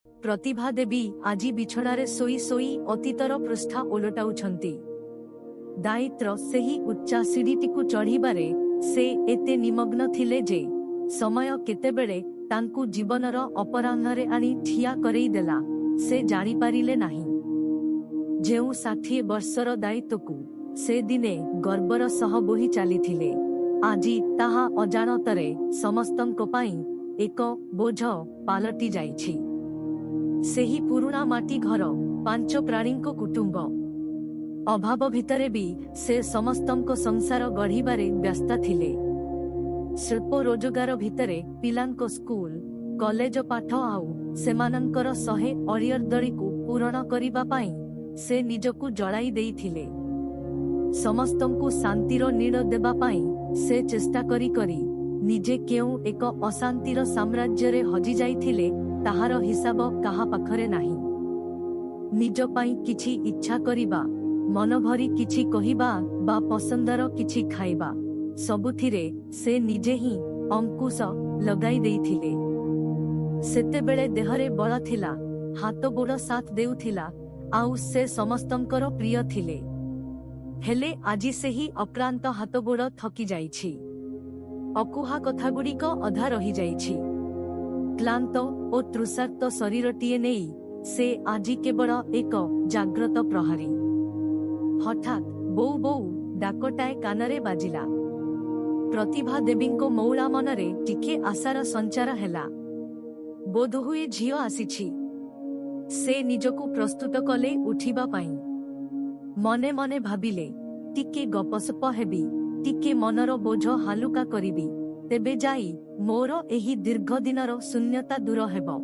प्रतिभा देवी आजी बिछणारे सोई सोई अतीतर पृष्ठा ओलटाउछंती। दायित्र सेही उच्चा सीढ़ीटिकु चढ़िबारे से एते निमग्न थिले जे समय केतेबेले तांकु जीवनर अपराह्नरे आनी ठिया करई देला से जानी पारिले नाही। जेउ 60 वर्षर दायित्वकु से दिने गर्वर सह बोही चलीथिले आजी ताहा अजाणतरे समस्तंको पाई एक बोझ पालटी जाइछि। सेही पुरुणा माटी घर 5 प्राणीको कुटुंब अभाव भितरे भी से समस्तंको संसार गढ़िबारे व्यस्त थिले। शिल्प रोजगार भितरे पिलांको स्कूल कॉलेज पाठ आउ सेमानंकर 100 अरियरदळीकु पूरण करिबा पाई से निजकु जळाई देइथिले। समस्तंकु शांतिर नीड़ देबा पाई से चेष्टा करी करी निजे केउ एक अशांतिर साम्राज्य रे हजि जाइथिले ताहार हिसाब काहा पाखरे नाही। निज पाई किछि इच्छा करिबा मन भरी किछि कहिबा बा पसंदर किछि खाइबा सबुथिरे से निजे ही अंकुश लगाई देइथिले। सेतेबेले देहरे बळ थिला, हाथ गोड़ साथ देउथिला आउ से समस्तंकर प्रिय थिले। हेले आजी सेही अक्रांत हाथ गोड़ थकी जाइछि। अकुहा कथागुड़िक अधा रही जाइछि। क्लांत ओ तृषार्त शरीरटीए नेई से आजी केवल एक जाग्रत प्रहरी। हठात बोउ बोउ डाकटाए कानरे बाजिला। प्रतिभा देवींको मौला मनरे टिके आशार संचार हेला। बोधहुए झियो आसिछि। से निजकु प्रस्तुत कले उठिबा पाई। मने मने भाबिले टिके गपसप हेबी, टिके मनर बोझ हालुका करिबी, तेबे जाई मोर एही दीर्घ दिनर शून्यता दूर हेबो।